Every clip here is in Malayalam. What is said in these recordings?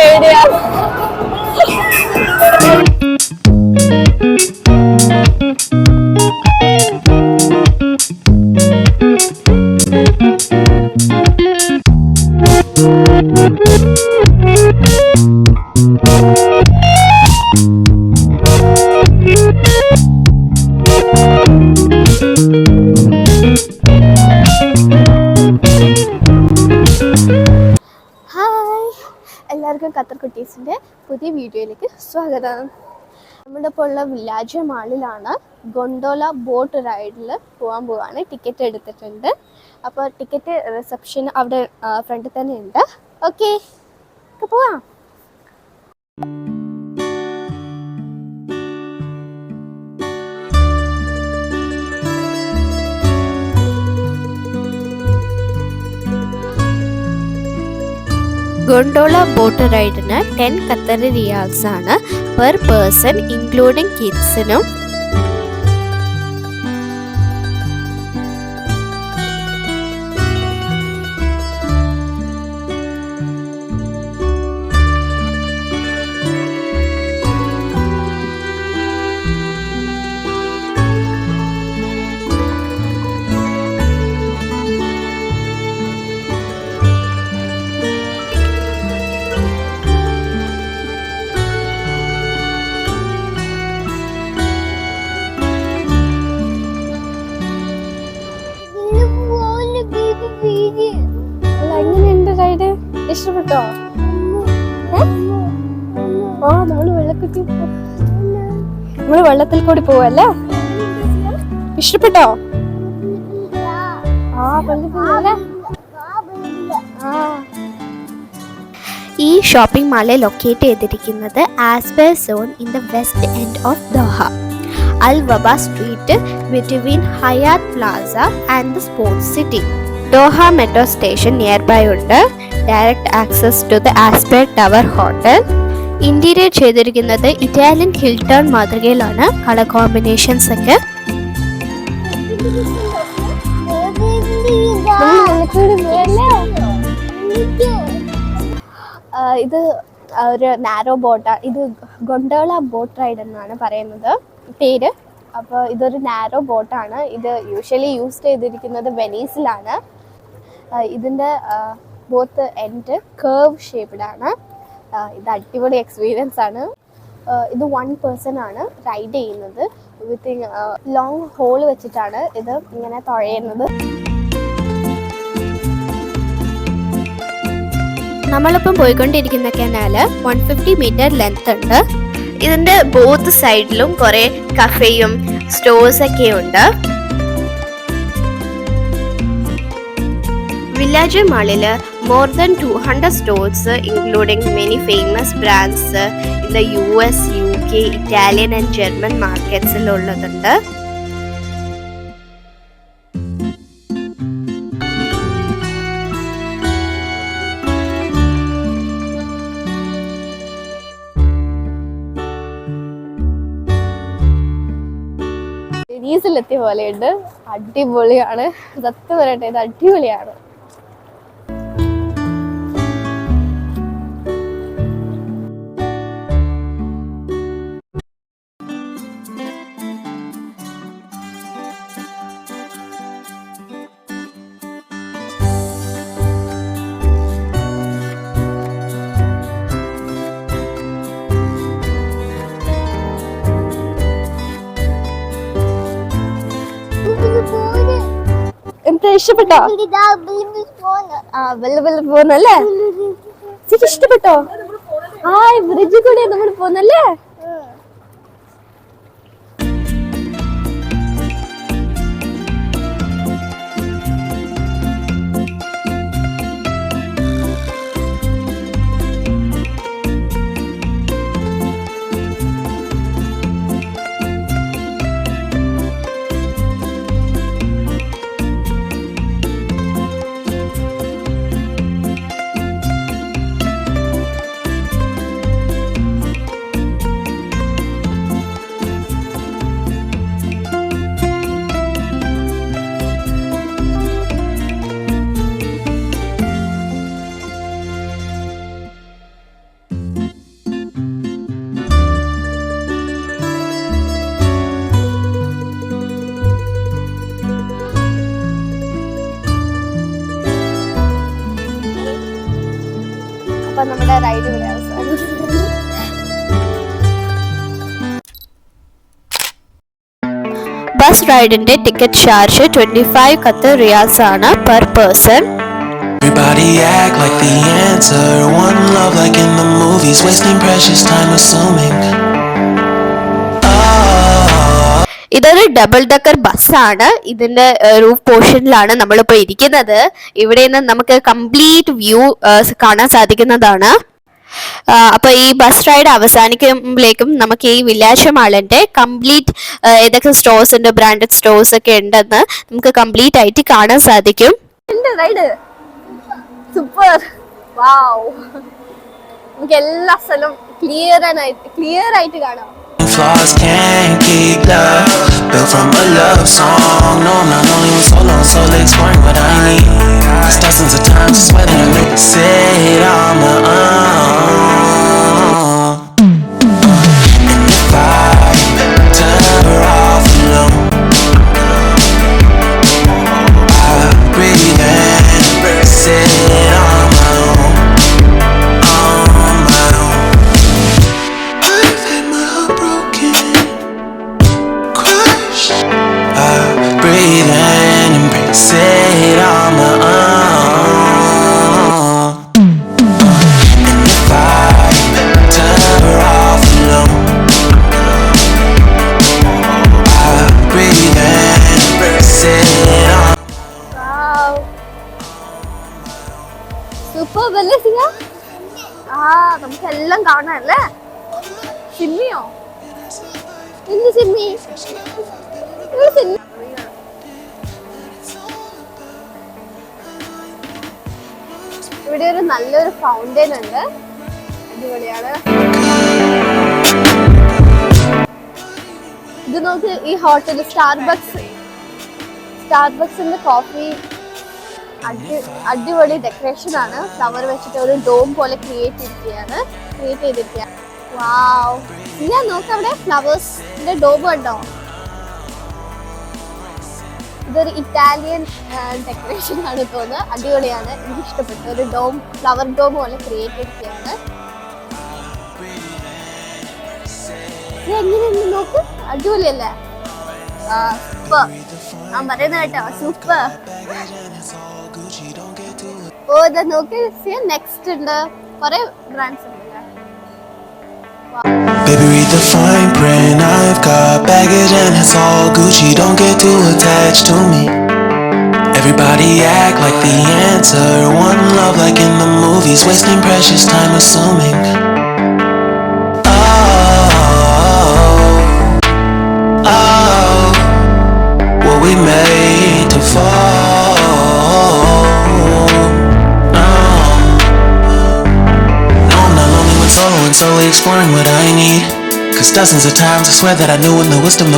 പേടിയാ. എല്ലാവർക്കും ഖത്തർ കുട്ടീസിൻ്റെ പുതിയ വീഡിയോയിലേക്ക് സ്വാഗതം. നമ്മുടെ ഇപ്പോൾ ഉള്ള വില്ലാജ് മാളിലാണ്. ഗൊണ്ടോല ബോട്ട് റൈഡിൽ പോവാണ്. ടിക്കറ്റ് എടുത്തിട്ടുണ്ട്. അപ്പോൾ ടിക്കറ്റ് റിസപ്ഷൻ അവിടെ ഫ്രണ്ടിൽ തന്നെ ഉണ്ട്. ഓക്കെ, പോവാം. ഗൊണ്ടോള ബോട്ട് റൈഡിന് 10 ഖത്തറി റിയാൽസ് ആണ് പെർ പേഴ്സൺ, ഇൻക്ലൂഡിങ് കിഡ്സിനും. ഇഷ്ടപ്പെട്ടോ? നമ്മള് വെള്ളത്തിൽ കൂടി പോവല്ലേ? ഇഷ്ടപ്പെട്ടോ? ഈ ഷോപ്പിംഗ് മാളിൽ ലൊക്കേറ്റ് ചെയ്തിരിക്കുന്നത് Aspire zone in the west end of Doha. Al Waab street between Hyatt plaza and the sports city. Doha metro station near by ഉണ്ട്. Direct access to the Aspire tower hotel. Interior ചെയ്തിരിക്കുന്നത് ഇറ്റാലിയൻ ഹിൽട്ടൺ മാതൃകയിലാണ്. കളർ കോമ്പിനേഷൻസ് ഒക്കെ. ഇത് ഒരു നാരോ ബോട്ടാണ്. ഇത് ഗൊണ്ടോള ബോട്ട് റൈഡ് എന്നാണ് പറയുന്നത് പേര്. അപ്പോൾ ഇതൊരു നാരോ ബോട്ടാണ്. ഇത് യൂഷ്വലി യൂസ് ചെയ്തിരിക്കുന്നത് വെനീസിലാണ്. ഇതിൻ്റെ ബോത്ത് എൻഡ് കേർവ് ഷേപ്പ്ഡാണ്. ഇത് അടിപൊളി എക്സ്പീരിയൻസ് ആണ്. ഇത് 1 പേഴ്സൺ ആണ് റൈഡ് ചെയ്യുന്നത്. വിത്ത് ലോങ് ഹോൾ വെച്ചിട്ടാണ് ഇത് ഇങ്ങനെ തുഴയുന്നത്. നമ്മളിപ്പം പോയിക്കൊണ്ടിരിക്കുന്ന കനാല് 150 മീറ്റർ ലെങ്ത് ഉണ്ട്. ഇതിൻ്റെ ബോത്ത് സൈഡിലും കുറേ കഫേയും സ്റ്റോഴ്സൊക്കെ ഉണ്ട്. വില്ലാജ് മാളിൽ more than 200 stores including many famous brands in the US, UK, Italian and German markets ഉള്ളതുണ്ട്. വെനീസിലെത്തിയ പോലെയുണ്ട്. അടിപൊളിയാണ്. സത്യം പറയട്ടെ, ഇത് അടിപൊളിയാണ്. ഇഷ്ടപ്പെട്ടോ? പോന്നല്ലേ? ഇഷ്ടപ്പെട്ടോ? ബ്രിഡ്ജ് കൂടെ നമ്മൾ പോന്നല്ലേ? അപ്പൊ നമ്മുടെ റൈഡ് ഇവിടെ അവസാനിക്കുന്നു. ബസ് റൈഡിന്റെ ടിക്കറ്റ് ചാർജ് 25 ഖത്തർ റിയാൽസ് ആണ് per person. Everybody act like the answer. One love like in the movies, wasting precious time assuming. ഇതൊരു ഡബിൾ ഡെക്കർ ബസ്സാണ്. ഇതിന്റെ റൂഫ് പോർഷനിലാണ് നമ്മളിപ്പോൾ ഇരിക്കുന്നത്. ഇവിടെ നിന്ന് നമുക്ക് കംപ്ലീറ്റ് വ്യൂ കാണാൻ സാധിക്കുന്നതാണ്. അപ്പൊ ഈ ബസ് റൈഡ് അവസാനിക്കുമ്പോഴേക്കും നമുക്ക് ഈ വില്ലാജ് മാളിന്റെ കംപ്ലീറ്റ് ഏതൊക്കെ സ്റ്റോഴ്സ് ഉണ്ട്, ബ്രാൻഡഡ് സ്റ്റോഴ്സ് ഒക്കെ ഉണ്ടെന്ന് നമുക്ക് കംപ്ലീറ്റ് ആയിട്ട് കാണാൻ സാധിക്കും. റൈഡ് സൂപ്പർ, വാവ്. നമുക്ക് എല്ലാ സ്ഥലവും ക്ലിയർ ആയിട്ട് കാണാം. Flaws can't keep love built from a love song. No, I'm not lonely with so long, so exploring what I need. Cause dozens of times I swear that I knew sit on my own. And if I turn her off alone, I breathe in, sit on my own. Breathe in and breathe, sit on my own. And if I turn her off alone, I breathe in, sit on. Wow, super അല്ലേ സിയ? നമുക്ക് എല്ലാം കാണാനല്ലേ? സിമ്മിയോ? എന്ത് സിമ്മി? ഇവിടെ ഒരു നല്ലൊരു ഫൗണ്ടൻ ഉണ്ട്, അടിപൊളിയാണ്. ഇത് നോക്ക്, ഈ ഹോട്ടൽ സ്റ്റാർബക്സിന്റെ കോഫി അടിപൊളി ഡെക്കറേഷൻ ആണ്. ഫ്ലവർ വെച്ചിട്ട് ഒരു ഡോം പോലെ ക്രിയേറ്റ് ചെയ്തിരിക്കുകയാണ്. വാവ്, ഞാൻ നോക്കാം അവിടെ ഫ്ലവേഴ്സിന്റെ ഡോം കണ്ടോ? ഇതൊരു ഇറ്റാലിയൻ ഡെക്കറേഷൻ ആണ് തോന്നുന്നത്, അടിപൊളിയാണ്, എനിക്ക് ഇഷ്ടപ്പെട്ടു. ഒരു ഡോം, ഫ്ലവർ ഡോം പോലെ ക്രിയേറ്റ് ചെയ്തിരിക്കുകയാണ്. എങ്ങനെയുണ്ട് നോക്ക്, അടിപൊളിയല്ലേ? സൂപ്പർ, ഞാൻ പറയുന്നത് കേട്ടോ, സൂപ്പർ. ഓ ഇതാ നോക്ക്, നെക്സ്റ്റ് ഉണ്ട്, കുറെ ബ്രാൻഡ്സ് ഉണ്ട്. Baby, read the fine print. I've got baggage and it's all Gucci. Don't get too attached to me. Everybody act like the answer. One love like in the movies, wasting precious time assuming. Oh, were we made to fall? And slowly exploring what I need. Cause dozens of times I swear that I knew, and the wisdom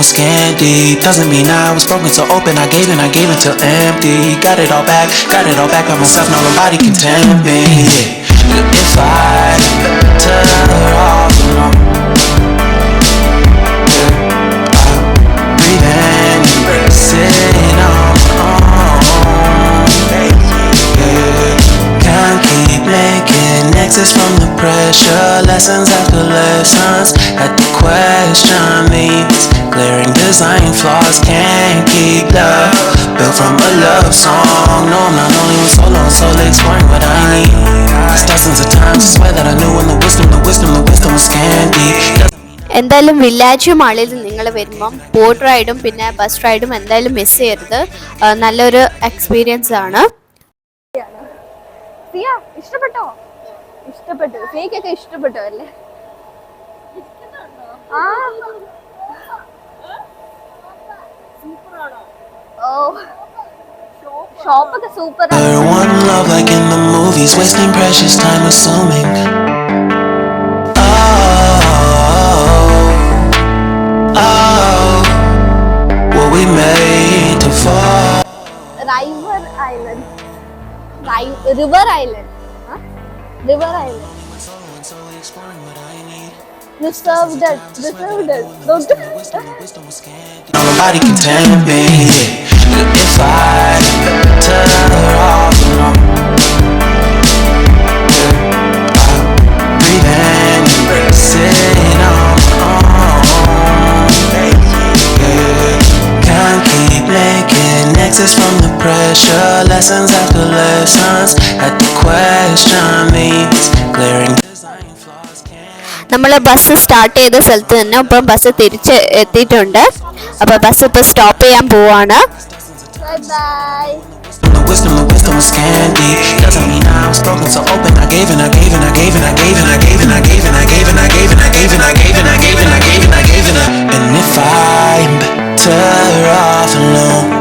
was scanty. Doesn't mean I was broken, so open I gave until empty. Got it all back by myself, now nobody can tempt me. If I turn her off alone, I breathe in and sit on my own. Can't keep making exits from the pressure. Lessons after lessons had to question these glaring design flaws. Can't keep love built from a love song. No, I'm not lonely with so long, so exploring what I need. Cause dozens of times I swear that I knew, and the wisdom was candy. എന്തായാലും വില്ലാജ് മാളിൽ നിങ്ങൾ വരുമ്പം ബോട്ട് റൈഡും പിന്നെ ബസ് റൈഡും എന്തായാലും മിസ് ചെയ്യരുത്. നല്ലൊരു എക്സ്പീരിയൻസ് ആണ്. ഇഷ്ടപ്പെട്ടോ? ഇഷ്ടപ്പെട്ടു. ഫേക്കൊക്കെ ഇഷ്ടപ്പെട്ടോ അല്ലേ? ഓ ഷോപ്പൊക്കെ സൂപ്പർ ആണ്. One love like in the movies, wasting precious time assuming. Oh, were we made to fall? River Island. Deserved it. Nobody can tempt me. If I turn her off alone, lessons after lessons at the question means glaring design flaws can't. നമ്മൾ ബസ് സ്റ്റാർട്ട് ചെയ്ത സ്ഥലത്ത് തന്നെ ഇപ്പം ബസ് തിരിച്ച് എത്തിയിട്ടുണ്ട്. അപ്പോൾ ബസ് ഇപ്പോൾ സ്റ്റോപ്പ് ചെയ്യാൻ പോവാണ്. Bye bye. The wisdom is candy. Doesn't mean I'm spoken so open. I gave and I gave and I gave and I gave and I gave and I gave and I gave and I gave and I gave and I gave and I gave and I gave and I gave and I. And if I'm better off alone.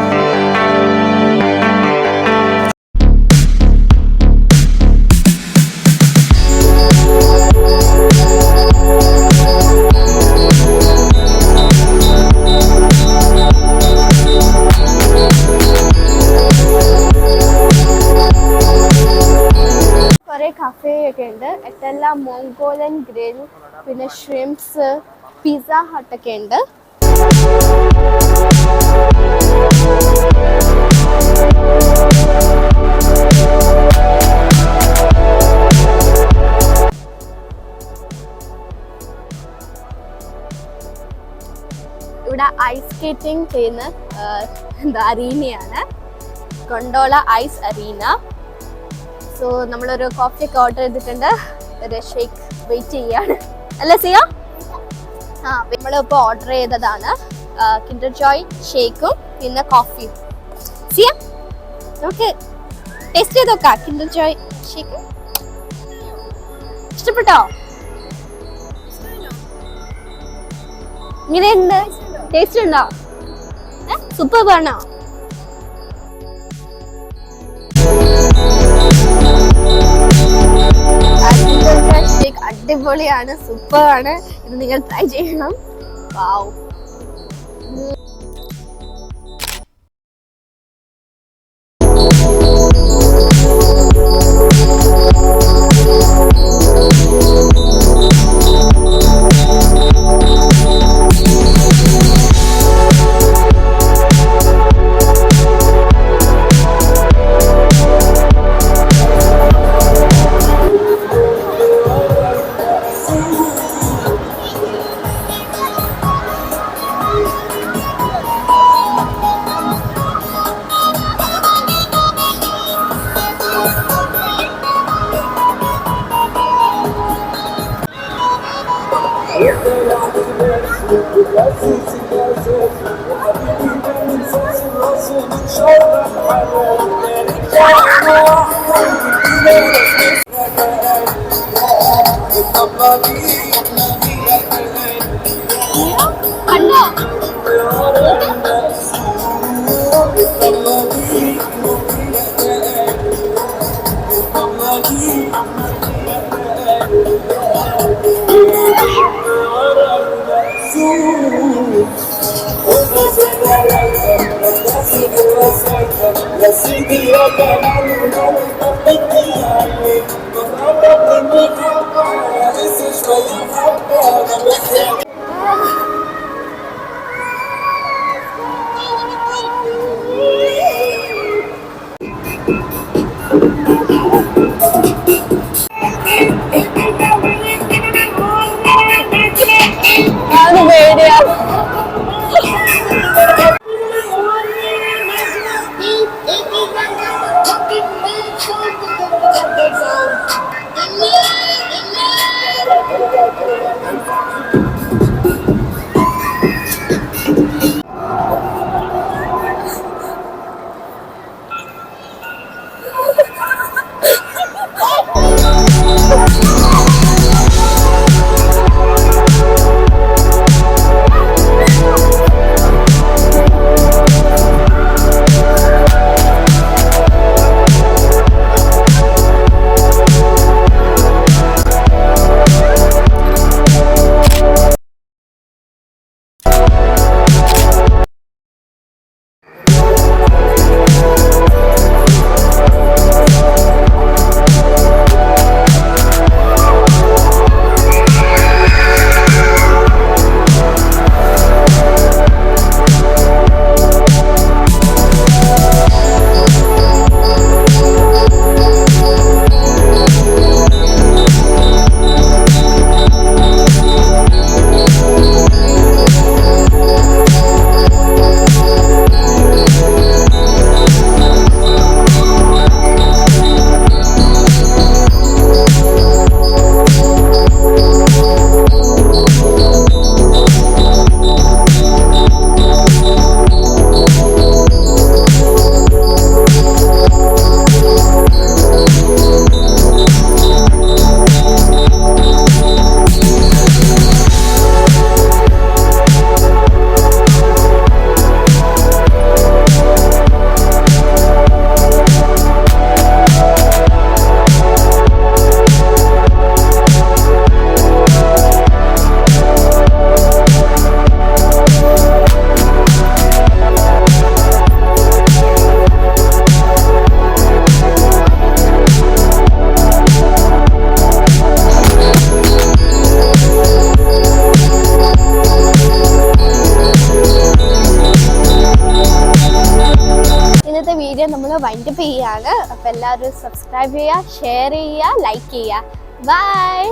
Cafe ഒക്കെ ഉണ്ട്. എറ്റല്ല മോങ്കോലൻ ഗ്രിൽ, പിന്നെ ഷ്രിംപ്സ്, പിസ്സ ഹട്ടൊക്കെ ഉണ്ട്. ഇവിടെ ഐസ് സ്കേറ്റിംഗ് ചെയ്യുന്ന അറീനയാണ്, ഗൊണ്ടോള ഐസ് അറീന. സോ നമ്മളൊരു കോഫി ഒക്കെ ഓർഡർ ചെയ്തിട്ടുണ്ട്. ഒരു ഷേക്ക് വെയിറ്റ് ചെയ്യാണ് അല്ലേ സിയ? നമ്മളിപ്പോൾ ഓർഡർ ചെയ്തതാണ് കിൻഡർ ജോയ് ഷേക്കും പിന്നെ കോഫിയും. സിയ നമുക്ക് ടേസ്റ്റ് ചെയ്ത് നോക്കാം കിൻഡർ ജോയ് ഷേക്ക്. ഇഷ്ടപ്പെട്ടോ? ഇങ്ങനെയുണ്ട്, ടേസ്റ്റ് ഉണ്ടോ? സൂപ്പർ ആണോ? അടിപൊളിയാണ്, സൂപ്പർ ആണ്. ഇത് നിങ്ങൾ ട്രൈ ചെയ്യണം. വാവ്. വീഡിയോ നമ്മൾ വൈൻഡപ്പ് ചെയ്യുകയാണ്. അപ്പോൾ എല്ലാവരും സബ്സ്ക്രൈബ് ചെയ്യുക, ഷെയർ ചെയ്യുക, ലൈക്ക് ചെയ്യുക. ബൈ.